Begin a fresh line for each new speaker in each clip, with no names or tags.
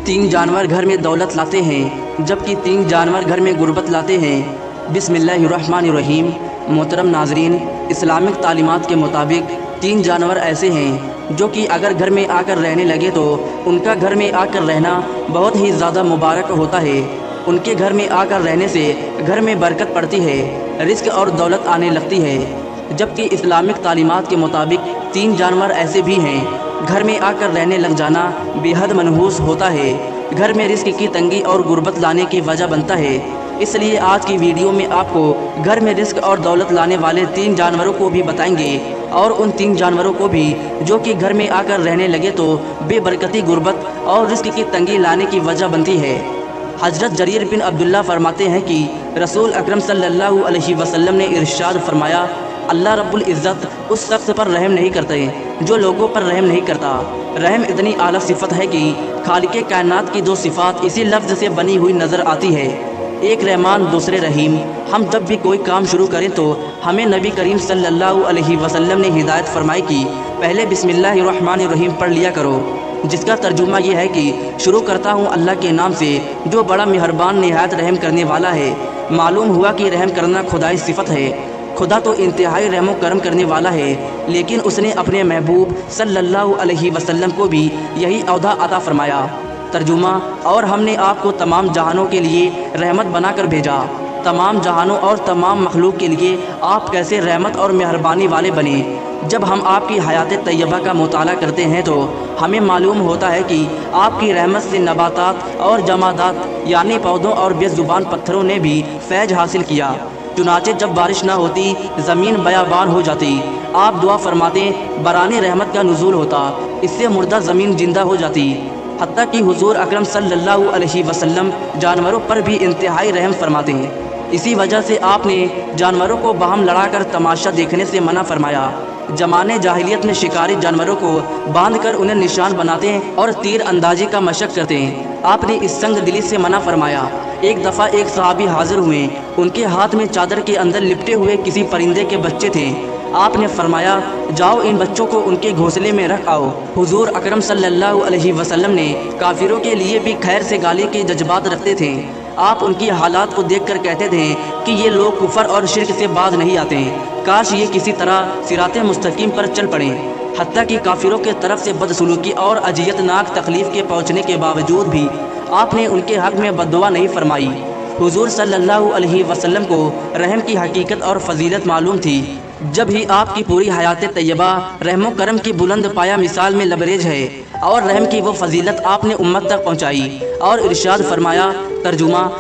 तीन जानवर घर में दौलत लाते हैं जबकि तीन जानवर घर में गुर्बत लाते हैं। बिस्मिल्लाहिर्रहमानिर्रहीम। मोहतरम नाजरीन, इस्लामिक तालीमात के मुताबिक तीन जानवर ऐसे हैं जो कि अगर घर में आकर रहने लगे तो उनका घर में आकर रहना बहुत ही ज़्यादा मुबारक होता है। उनके घर में आकर रहने से घर में बरकत पड़ती है, रिस्क और दौलत आने लगती है। जबकि इस्लामिक तालीमात के मुताबिक तीन जानवर ऐसे भी हैं घर में आकर रहने लग जाना बेहद मनहूस होता है, घर में रिस्क की तंगी और गुर्बत लाने की वजह बनता है। इसलिए आज की वीडियो में आपको घर में रिस्क और दौलत लाने वाले तीन जानवरों को भी बताएंगे और उन तीन जानवरों को भी जो कि घर में आकर रहने लगे तो बेबरकती, गुर्बत और रिस्क की तंगी लाने की वजह बनती है। हज़रत जरीर बिन अब्दुल्ला फरमाते हैं कि रसूल अकरम सल्लल्लाहु अलैहि वसल्लम ने इरशाद फरमाया, अल्लाह रब्बुल इज़्ज़त उस शख्स पर रहम नहीं करते जो लोगों पर रहम नहीं करता। रहम इतनी आला सिफत है कि खालिके कायनात की दो सिफात इसी लफ्ज़ से बनी हुई नज़र आती है, एक रहमान दूसरे रहीम। हम जब भी कोई काम शुरू करें तो हमें नबी करीम सल्लल्लाहु अलैहि वसल्लम ने हिदायत फरमाई कि पहले बिस्मिल्लाहिर्रहमानिर्रहीम पढ़ लिया करो, जिसका तर्जुमा ये है कि शुरू करता हूँ अल्लाह के नाम से जो बड़ा मेहरबान निहायत रहम करने वाला है। मालूम हुआ कि रहम करना खुदाई सिफत है। खुदा तो इंतहाई रहम करम करने वाला है, लेकिन उसने अपने महबूब सल्लल्लाहु अलैहि वसल्लम को भी यही औदा अता फरमाया। तर्जुमा, और हमने आपको तमाम जहानों के लिए रहमत बनाकर भेजा। तमाम जहानों और तमाम मखलूक के लिए आप कैसे रहमत और मेहरबानी वाले बने। जब हम आपकी हयात तैयबा का मुताला करते हैं तो हमें मालूम होता है कि आपकी रहमत से नबातात और जमादात यानी पौधों और बेज़ुबान पत्थरों ने भी फैज हासिल किया। चुनाचे जब बारिश ना होती ज़मीन बयाबान हो जाती, आप दुआ फरमाते बराने रहमत का नुज़ूल होता, इससे मुर्दा ज़मीन जिंदा हो जाती। हत्ता कि हुज़ूर अकरम सल्लल्लाहु अलैहि वसल्लम जानवरों पर भी इंतहाई रहम फरमाते हैं। इसी वजह से आपने जानवरों को बाहम लड़ाकर तमाशा देखने से मना फरमाया। जमाने जाहिलियत में शिकारी जानवरों को बांध कर उन्हें निशान बनाते हैं और तीर अंदाजी का मशक करते हैं। आपने इस संग दिली से मना फरमाया। एक दफ़ा एक सहाबी हाजिर हुए, उनके हाथ में चादर के अंदर लिपटे हुए किसी परिंदे के बच्चे थे। आपने फरमाया, जाओ इन बच्चों को उनके घोंसले में रख आओ। हुजूर अकरम सल्लल्लाहु अलैहि वसल्लम ने काफिरों के लिए भी खैर से गाली के जज्बात रखते थे। आप उनकी हालात को देखकर कहते थे कि ये लोग कुफर और शिर्क से बाज नहीं आते, काश ये किसी तरह सिराते मुस्तकीम पर चल पड़े। हत्ता कि काफिरों के तरफ से बदसलूकी और अजियतनाक तकलीफ के पहुँचने के बावजूद भी आपने उनके हक़ में बद्दुआ नहीं फरमाई। हुजूर सल्लल्लाहु अलैहि वसल्लम को रहम की हकीकत और फजीलत मालूम थी। जब ही आपकी पूरी हयात तैयबा रहमो करम की बुलंद पाया मिसाल में लबरेज है और रहम की वो फजीलत आपने उम्मत तक पहुँचाई और इरशाद फरमाया। तर्जुमा,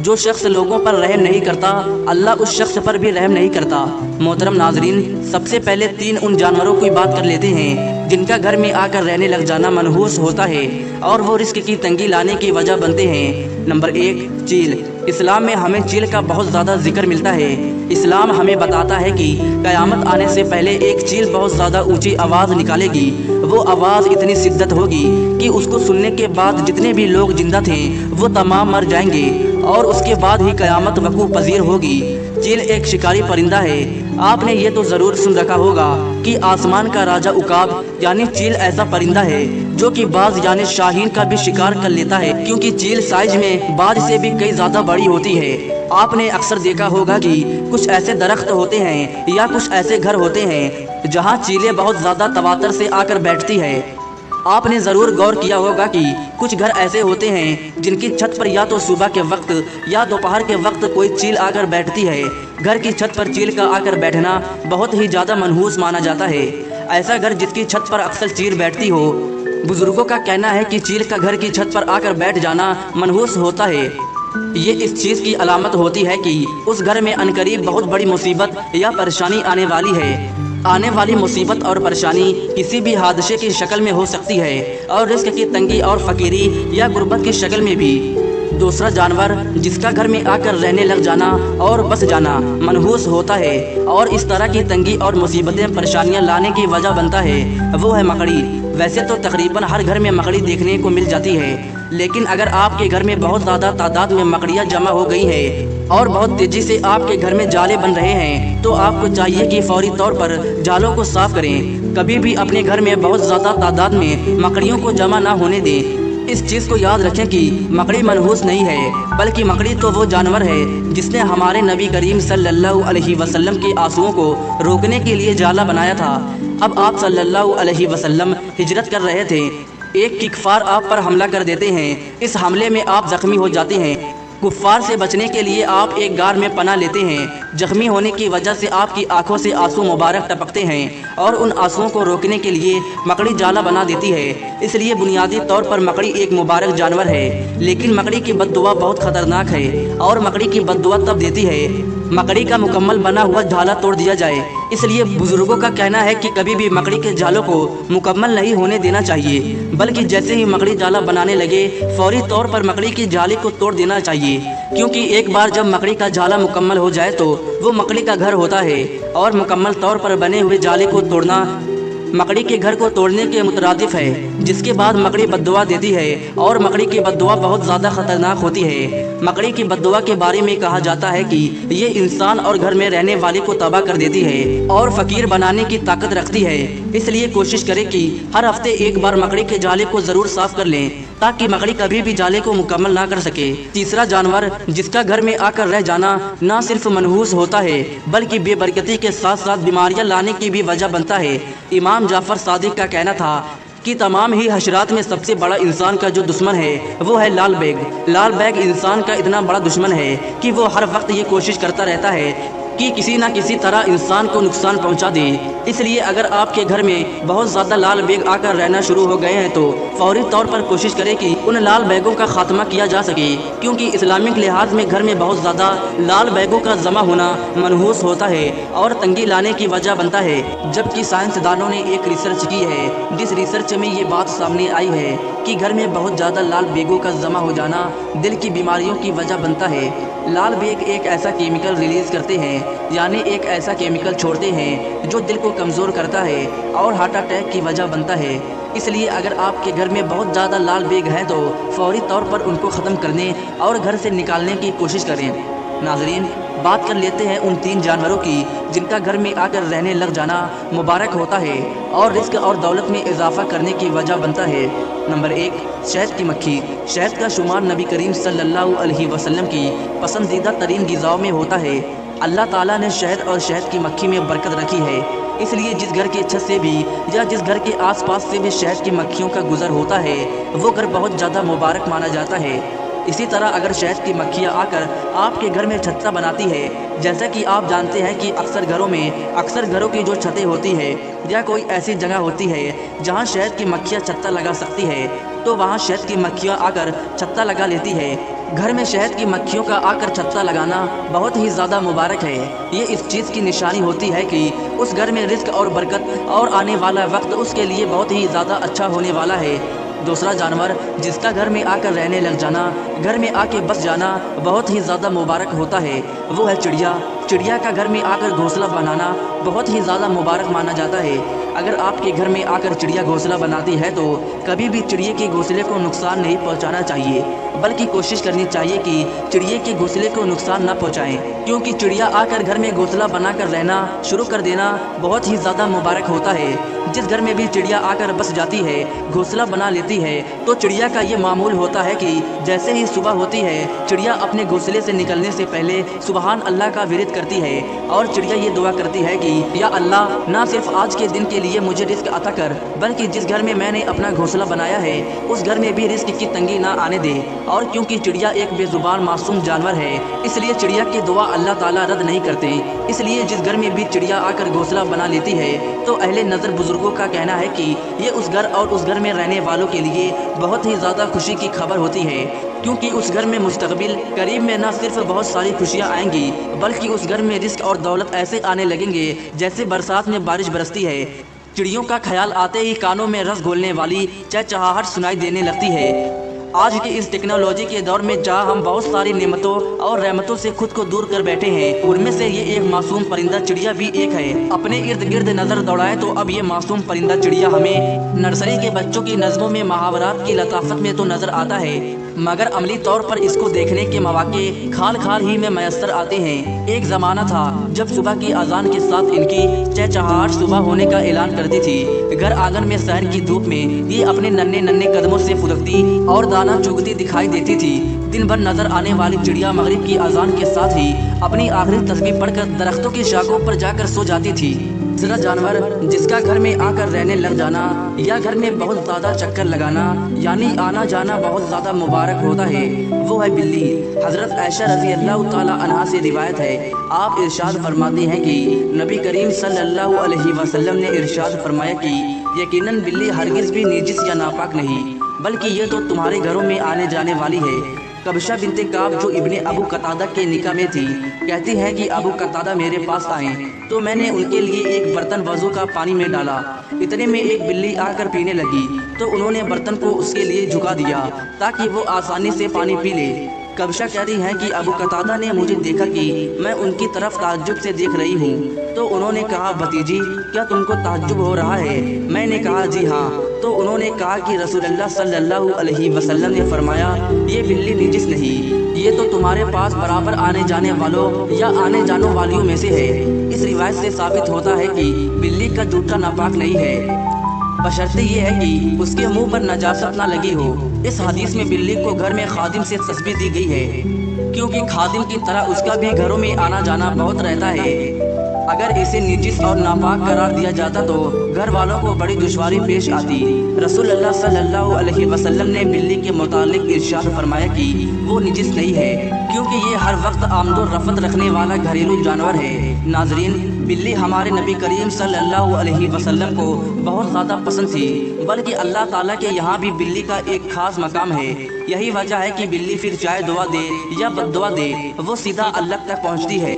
जो शख्स लोगों पर रहम नहीं करता अल्लाह उस शख्स पर भी रहम नहीं करता। मोहतरम नाजरीन, सबसे पहले तीन उन जानवरों की बात कर लेते हैं जिनका घर में आकर रहने लग जाना मनहूस होता है और वो रिस्क की तंगी लाने की वजह बनते हैं। नंबर 1, चील। इस्लाम में हमें चील का बहुत ज़्यादा जिक्र मिलता है। इस्लाम हमें बताता है कि क़यामत आने से पहले एक चील बहुत ज़्यादा ऊंची आवाज़ निकालेगी। वो आवाज़ इतनी शिद्दत होगी कि उसको सुनने के बाद जितने भी लोग जिंदा थे वो तमाम मर जाएंगे और उसके बाद ही क़यामत वक़ूअ पज़ीर होगी। चील एक शिकारी परिंदा है। आपने ये तो ज़रूर सुन रखा होगा कि आसमान का राजा उकाब यानी चील ऐसा परिंदा है जो कि बाज यानी शाहीन का भी शिकार कर लेता है, क्योंकि चील साइज में बाज से भी कई ज़्यादा बड़ी होती है। आपने अक्सर देखा होगा कि कुछ ऐसे दरख्त होते हैं या कुछ ऐसे घर होते हैं जहाँ चीलें बहुत ज़्यादा तवातर से आकर बैठती है। आपने ज़रूर गौर किया होगा कि कुछ घर ऐसे होते हैं जिनकी छत पर या तो सुबह के वक्त या दोपहर के वक्त कोई चील आकर बैठती है। घर की छत पर चील का आकर बैठना बहुत ही ज़्यादा मनहूस माना जाता है। ऐसा घर जिसकी छत पर अक्सर चील बैठती हो, बुजुर्गों का कहना है कि चील का घर की छत पर आकर बैठ जाना मनहूस होता है। ये इस चीज़ की अलामत होती है कि उस घर में अनकरीब बहुत बड़ी मुसीबत या परेशानी आने वाली है। आने वाली मुसीबत और परेशानी किसी भी हादसे की शक्ल में हो सकती है और रिस्क की तंगी और फ़कीरी या गुर्बत की शक्ल में भी। दूसरा जानवर जिसका घर में आकर रहने लग जाना और बस जाना मनहूस होता है और इस तरह की तंगी और मुसीबतें परेशानियां लाने की वजह बनता है, वो है मकड़ी। वैसे तो तकरीबन हर घर में मकड़ी देखने को मिल जाती है, लेकिन अगर आपके घर में बहुत ज़्यादा तादाद में मकड़ियाँ जमा हो गई हैं और बहुत तेज़ी से आपके घर में जाले बन रहे हैं तो आपको चाहिए कि फौरी तौर पर जालों को साफ करें। कभी भी अपने घर में बहुत ज़्यादा तादाद में मकड़ियों को जमा ना होने दें। इस चीज़ को याद रखें कि मकड़ी मनहूस नहीं है, बल्कि मकड़ी तो वो जानवर है जिसने हमारे नबी करीम सल्लल्लाहु अलैहि वसल्लम के आंसुओं को रोकने के लिए जाला बनाया था। अब आप सल्लल्लाहु अलैहि वसल्लम हिजरत कर रहे थे, एक किफ़ार आप पर हमला कर देते हैं। इस हमले में आप जख्मी हो जाते हैं। कुफ्फार से बचने के लिए आप एक गार में पनाह लेते हैं। जख्मी होने की वजह से आपकी आंखों से आंसू मुबारक टपकते हैं और उन आंसुओं को रोकने के लिए मकड़ी जाला बना देती है। इसलिए बुनियादी तौर पर मकड़ी एक मुबारक जानवर है, लेकिन मकड़ी की बद्दुआ बहुत खतरनाक है और मकड़ी की बद्दुआ तब देती है मकड़ी का मुकम्मल बना हुआ झाला तोड़ दिया जाए। इसलिए बुजुर्गों का कहना है कि कभी भी मकड़ी के जालों को मुकम्मल नहीं होने देना चाहिए, बल्कि जैसे ही मकड़ी जाला बनाने लगे फौरी तौर पर मकड़ी की जाली को तोड़ देना चाहिए, क्योंकि एक बार जब मकड़ी का जाला मुकम्मल हो जाए तो वो मकड़ी का घर होता है और मुकम्मल तौर पर बने हुए जाले को तोड़ना मकड़ी के घर को तोड़ने के मुतरादिफ है, जिसके बाद मकड़ी बद्दुआ देती है और मकड़ी की बद्दुआ बहुत ज़्यादा खतरनाक होती है। मकड़ी की बद्दुआ के बारे में कहा जाता है कि ये इंसान और घर में रहने वाले को तबाह कर देती है और फकीर बनाने की ताकत रखती है। इसलिए कोशिश करें कि हर हफ्ते एक बार मकड़ी के जाले को ज़रूर साफ कर लें, ताकि मकड़ी कभी भी जाले को मुकम्मल ना कर सके। तीसरा जानवर जिसका घर में आकर रह जाना न सिर्फ मनहूस होता है, बल्कि बेबरकती के साथ साथ बीमारियां लाने की भी वजह बनता है। इमाम जाफर सादिक का कहना था कि तमाम ही हशरात में सबसे बड़ा इंसान का जो दुश्मन है वो है लाल बैग। लाल बैग इंसान का इतना बड़ा दुश्मन है कि वो हर वक्त ये कोशिश करता रहता है कि किसी न किसी तरह इंसान को नुकसान पहुंचा दे। इसलिए अगर आपके घर में बहुत ज़्यादा लाल बैग आकर रहना शुरू हो गए हैं तो फौरी तौर पर कोशिश करें कि उन लाल बैगों का खात्मा किया जा सके, क्योंकि इस्लामिक लिहाज में घर में बहुत ज़्यादा लाल बैगों का जमा होना मनहूस होता है और तंगी लाने की वजह बनता है। जबकि साइंसदानों ने एक रिसर्च की है, जिस रिसर्च में ये बात सामने आई है कि घर में बहुत ज़्यादा लाल बैगों का जमा हो जाना दिल की बीमारियों की वजह बनता है। लाल बैग एक ऐसा केमिकल रिलीज़ करते हैं, यानी एक ऐसा केमिकल छोड़ते हैं जो दिल को कमज़ोर करता है और हार्ट अटैक की वजह बनता है। इसलिए अगर आपके घर में बहुत ज़्यादा लाल बैग हैं तो फौरी तौर पर उनको ख़त्म करने और घर से निकालने की कोशिश करें। नाज़रीन, बात कर लेते हैं उन 3 जानवरों की जिनका घर में आकर रहने लग जाना मुबारक होता है और रिस्क और दौलत में इजाफा करने की वजह बनता है। नंबर 1, शहद की मक्खी। शहद का शुमार नबी करीम सल्लल्लाहु अलैहि वसल्लम की पसंदीदा तरीन ग़िज़ाओं में होता है। अल्लाह ताला ने शहद और शहद की मक्खी में बरकत रखी है, इसलिए जिस घर की छत से भी या जिस घर के आसपास से भी शहद की मक्खियों का गुजर होता है वो घर बहुत ज़्यादा मुबारक माना जाता है। इसी तरह अगर शहद की मक्खियाँ आकर आपके घर में छत्ता बनाती है, जैसा कि आप जानते हैं कि अक्सर घरों की जो छतें होती है या कोई ऐसी जगह होती है जहां शहद की मक्खियाँ छत्ता लगा सकती है, तो वहां शहद की मक्खियाँ आकर छत्ता लगा लेती है। घर में शहद की मक्खियों का आकर छत्ता लगाना बहुत ही ज़्यादा मुबारक है। ये इस चीज़ की निशानी होती है कि उस घर में रिस्क और बरकत और आने वाला वक्त उसके लिए बहुत ही ज़्यादा अच्छा होने वाला है। दूसरा जानवर जिसका घर में आकर रहने लग जाना, घर में आके बस जाना बहुत ही ज़्यादा मुबारक होता है, वो है चिड़िया। चिड़िया का घर में आकर घोंसला बनाना बहुत ही ज़्यादा मुबारक माना जाता है। अगर आपके घर में आकर चिड़िया घोंसला बनाती है तो कभी भी चिड़िया के घोंसले को नुकसान नहीं पहुंचाना चाहिए, बल्कि कोशिश करनी चाहिए कि चिड़िया के घोंसले को नुकसान न पहुंचाएं, क्योंकि चिड़िया आकर घर में घोंसला बनाकर रहना शुरू कर देना बहुत ही ज़्यादा मुबारक होता है। जिस घर में भी चिड़िया आकर बस जाती है, घोंसला बना लेती है, तो चिड़िया का ये मामूल होता है कि जैसे ही सुबह होती है चिड़िया अपने घोंसले से निकलने से पहले सुबहान अल्लाह का विरद करती है और चिड़िया ये दुआ करती है कि या अल्लाह, ना सिर्फ आज के दिन के लिए मुझे रिस्क अता कर, बल्कि जिस घर में मैंने अपना घोंसला बनाया है उस घर में भी रिस्क की तंगी ना आने दे। और क्योंकि चिड़िया एक बेजुबान मासूम जानवर है, इसलिए चिड़िया की दुआ अल्लाह ताला रद्द नहीं करते। इसलिए जिस घर में भी चिड़िया आकर घोंसला बना लेती है तो अहले नज़र बुजुर्गों का कहना है कि ये उस घर और उस घर में रहने वालों के लिए बहुत ही ज़्यादा खुशी की खबर होती है, क्योंकि उस घर में मुस्तकबिल करीब में न सिर्फ बहुत सारी खुशियाँ आएंगी, बल्कि उस घर में रिस्क और दौलत ऐसे आने लगेंगे जैसे बरसात में बारिश बरसती है। चिड़ियों का ख्याल आते ही कानों में रस घोलने वाली चहचहाहट सुनाई देने लगती है। آج کی اس ٹیکنالوجی کے دور میں جہاں ہم بہت ساری نعمتوں اور رحمتوں سے خود کو دور کر بیٹھے ہیں، ان میں سے یہ ایک معصوم پرندہ چڑیا بھی ایک ہے۔ اپنے ارد گرد نظر دوڑائے تو اب یہ معصوم پرندہ چڑیا ہمیں نرسری کے بچوں کی نظموں میں محاورات کی لطافت میں تو نظر آتا ہے، مگر عملی طور پر اس کو دیکھنے کے مواقع کھال کھال ہی میں میسر آتے ہیں۔ ایک زمانہ تھا جب صبح کی اذان کے ساتھ ان کی چہچہاہٹ صبح ہونے کا اعلان کرتی تھی۔ گھر آنگن میں سحر کی دھوپ میں یہ اپنے ننھے ننھے قدموں سے پھدکتی اور دانا چگتی دکھائی دیتی تھی۔ دن بھر نظر آنے والی چڑیا مغرب کی اذان کے ساتھ ہی اپنی آخری تسبیح پڑھ کر درختوں کی شاخوں پر جا کر سو جاتی تھی۔ دوسرا جانور جس کا گھر میں آ کر رہنے لگ جانا یا گھر میں بہت زیادہ چکر لگانا یعنی آنا جانا بہت زیادہ مبارک ہوتا ہے، وہ ہے بلی۔ حضرت عائشہ رضی اللہ تعالی عنہا سے روایت ہے، آپ ارشاد فرماتی ہیں کہ نبی کریم صلی اللہ علیہ وسلم نے ارشاد فرمایا کہ یقیناً بلی ہرگز بھی نجس یا ناپاک نہیں، بلکہ یہ تو تمہارے گھروں میں آنے جانے والی ہے۔ کبشہ بنت کعب جو ابن ابو قتادہ کے نکاح میں تھی، کہتی ہے کہ ابو قتادہ میرے پاس آئے تو میں نے ان کے لیے ایک برتن وضو کا پانی میں ڈالا، اتنے میں ایک بلی آ کر پینے لگی تو انہوں نے برتن کو اس کے لیے جھکا دیا تاکہ وہ آسانی سے پانی پی لے۔ کبشہ کہتی ہیں کہ ابو قتادہ نے مجھے دیکھا کہ میں ان کی طرف تعجب سے دیکھ رہی ہوں تو انہوں نے کہا، بھتیجی کیا تم کو تعجب ہو رہا ہے؟ میں نے کہا جی ہاں، تو انہوں نے کہا کہ رسول اللہ صلی اللہ علیہ وسلم نے فرمایا یہ بلی نجس نہیں، یہ تو تمہارے پاس برابر آنے جانے والوں یا آنے جانے والیوں میں سے ہے۔ اس روایت سے ثابت ہوتا ہے کہ بلی کا جوتا ناپاک نہیں ہے، بشرطے یہ ہے کہ اس کے منہ پر نجاست نہ لگی ہو۔ اس حدیث میں بلی کو گھر میں خادم سے تشبیہ دی گئی ہے، کیونکہ خادم کی طرح اس کا بھی گھروں میں آنا جانا بہت رہتا ہے۔ اگر اسے نجس اور ناپاک قرار دیا جاتا تو گھر والوں کو بڑی دشواری پیش آتی۔ رسول اللہ صلی اللہ علیہ وسلم نے بلی کے متعلق ارشاد فرمایا کہ وہ نجس نہیں ہے، کیونکہ یہ ہر وقت آمد و رفت رکھنے والا گھریلو جانور ہے۔ ناظرین، بلی ہمارے نبی کریم صلی اللہ علیہ وسلم کو بہت زیادہ پسند تھی، بلکہ اللہ تعالیٰ کے یہاں بھی بلی کا ایک خاص مقام ہے۔ یہی وجہ ہے کہ بلی پھر چاہے دعا دے یا بد دعا دے وہ سیدھا اللہ تک پہنچتی ہے،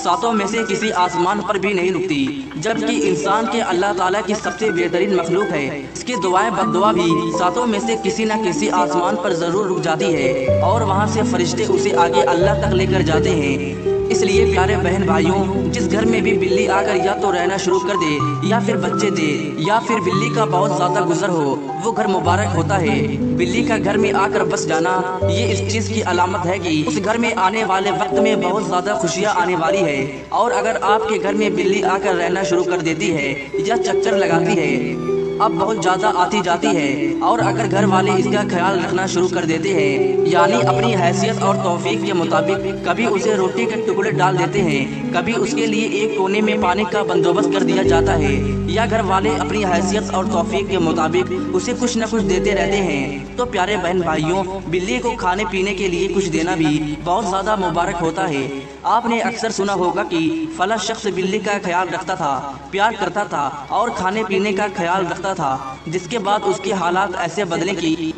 ساتوں میں سے کسی آسمان پر بھی نہیں رکتی، جبکہ انسان کے اللہ تعالیٰ کی سب سے بہترین مخلوق ہے۔ اس کی دعائیں بد دعا بھی ساتوں میں سے کسی نہ کسی آسمان پر ضرور رک جاتی ہے اور وہاں سے فرشتے اسے آگے اللہ تک لے کر جاتے ہیں۔ اس لیے پیارے بہن بھائیوں، جس گھر میں بھی بلی آ کر یا تو رہنا شروع کر دے یا پھر بچے دے یا پھر بلی کا بہت زیادہ گزر ہو، وہ گھر مبارک ہوتا ہے۔ بلی کا گھر میں آ کر بس جانا یہ اس چیز کی علامت ہے کہ اس گھر میں آنے والے وقت میں بہت زیادہ خوشیاں آنے والی ہے، اور اگر آپ کے گھر میں بلی آ کر رہنا شروع کر دیتی ہے یا چکر لگاتی ہے، اب بہت زیادہ آتی جاتی ہے، اور اگر گھر والے اس کا خیال رکھنا شروع کر دیتے ہیں، یعنی اپنی حیثیت اور توفیق کے مطابق کبھی اسے روٹی کے ٹکڑے ڈال دیتے ہیں، کبھی اس کے لیے ایک کونے میں پانی کا بندوبست کر دیا جاتا ہے، یا گھر والے اپنی حیثیت اور توفیق کے مطابق اسے کچھ نہ کچھ دیتے رہتے ہیں، تو پیارے بہن بھائیوں، بلی کو کھانے پینے کے لیے کچھ دینا بھی بہت زیادہ مبارک ہوتا ہے۔ آپ نے اکثر سنا ہوگا کہ فلاں شخص بلی کا خیال رکھتا تھا، پیار کرتا تھا اور کھانے پینے کا خیال رکھتا تھا، جس کے بعد اس کے حالات ایسے بدلے کہ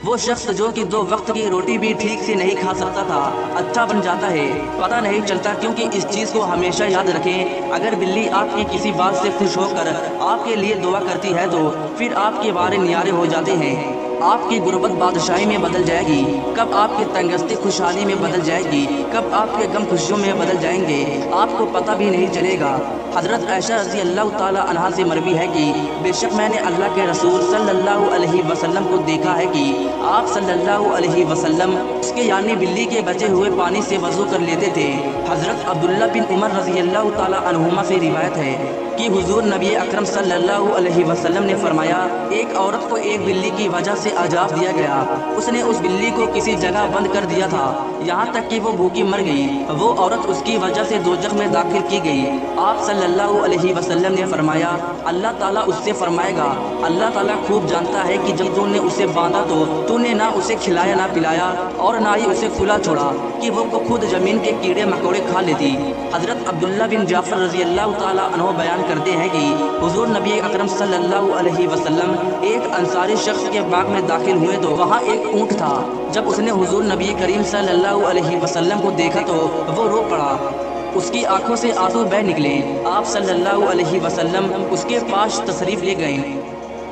وہ شخص جو کہ 2 وقت کی روٹی بھی ٹھیک سے نہیں کھا سکتا تھا، اچھا بن جاتا ہے، پتہ نہیں چلتا۔ کیونکہ اس چیز کو ہمیشہ یاد رکھیں، اگر بلی آپ کی کسی بات سے خوش ہو کر آپ کے لیے دعا کرتی ہے تو پھر آپ کے بارے نیارے ہو جاتے ہیں۔ آپ کی غربت بادشاہی میں بدل جائے گی، کب آپ کی تنگستی خوشحالی میں بدل جائے گی، کب آپ کے غم خوشیوں میں بدل جائیں گے، آپ کو پتہ بھی نہیں چلے گا۔ حضرت عائشہ رضی اللہ تعالی عنہا سے مروی ہے کہ بے شک میں نے اللہ کے رسول صلی اللہ علیہ وسلم کو دیکھا ہے کہ آپ صلی اللہ علیہ وسلم اس کے یعنی بلی کے بچے ہوئے پانی سے وضو کر لیتے تھے۔ حضرت عبداللہ بن عمر رضی اللہ تعالی عنہما سے روایت ہے کہ حضور نبی اکرم صلی اللہ علیہ وسلم نے فرمایا، ایک عورت کو ایک بلی کی وجہ سے عذاب دیا گیا، اس نے اس بلی کو کسی جگہ بند کر دیا تھا یہاں تک کہ وہ بھوکی مر گئی، وہ عورت اس کی وجہ سے دوزخ میں داخل کی گئی۔ آپ صلی اللہ علیہ وسلم نے فرمایا، اللہ تعالیٰ اس سے فرمائے گا، اللہ تعالیٰ خوب جانتا ہے کہ جب تو نے اسے باندھا تو نے نہ اسے کھلایا نہ پلایا اور نہ ہی اسے کھلا چھوڑا کہ وہ خود زمین کے کیڑے مکوڑے کھا لیتی۔ حضرت عبداللہ بن جعفر رضی اللہ تعالیٰ عنہ بیان کرتے ہیں کہ حضور نبی اکرم صلی اللہ علیہ وسلم ایک انصاری شخص کے باغ میں داخل ہوئے تو وہاں ایک اونٹ تھا۔ جب اس نے حضور نبی کریم صلی اللہ علیہ وسلم کو دیکھا تو وہ رو پڑا، اس کی آنکھوں سے آنسو بہہ نکلے۔ آپ صلی اللہ علیہ وسلم اس کے پاس تشریف لے گئے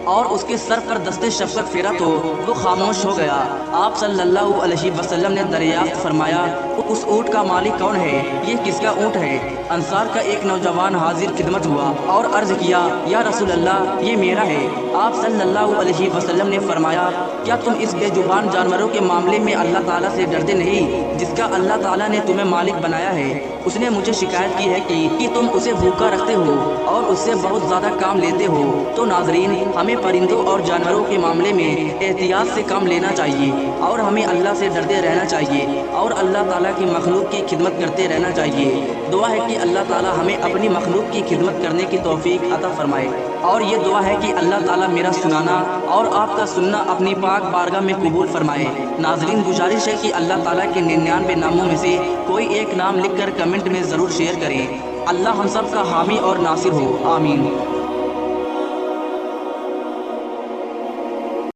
اور اس کے سر پر دستے شفقت پھیرا تو وہ خاموش ہو گیا۔ آپ صلی اللہ علیہ وسلم نے دریافت فرمایا، اس اونٹ کا مالک کون ہے؟ یہ کس کا اونٹ ہے؟ انصار کا ایک نوجوان حاضر خدمت ہوا اور عرض کیا، یا رسول اللہ یہ میرا ہے۔ آپ صلی اللہ علیہ وسلم نے فرمایا، کیا تم اس بے زبان جانوروں کے معاملے میں اللہ تعالیٰ سے ڈرتے نہیں جس کا اللہ تعالیٰ نے تمہیں مالک بنایا ہے؟ اس نے مجھے شکایت کی ہے کہ تم اسے بھوکا رکھتے ہو اور اس سے بہت زیادہ کام لیتے ہو۔ تو ناظرین، ہمیں پرندوں اور جانوروں کے معاملے میں احتیاط سے کام لینا چاہیے اور ہمیں اللہ سے ڈرتے رہنا چاہیے اور اللہ تعالیٰ کی مخلوق کی خدمت کرتے رہنا چاہیے۔ دعا ہے کہ اللہ تعالیٰ ہمیں اپنی مخلوق کی خدمت کرنے کی توفیق عطا فرمائے، اور یہ دعا ہے کہ اللہ تعالیٰ میرا سنانا اور آپ کا سننا اپنی پاک بارگاہ میں قبول فرمائے۔ ناظرین، گزارش ہے کہ اللہ تعالیٰ کے 99 ناموں میں سے کوئی ایک نام لکھ کر کمنٹ میں ضرور شیئر کریں۔ اللہ ہم سب کا حامی اور ناصر ہو، آمین۔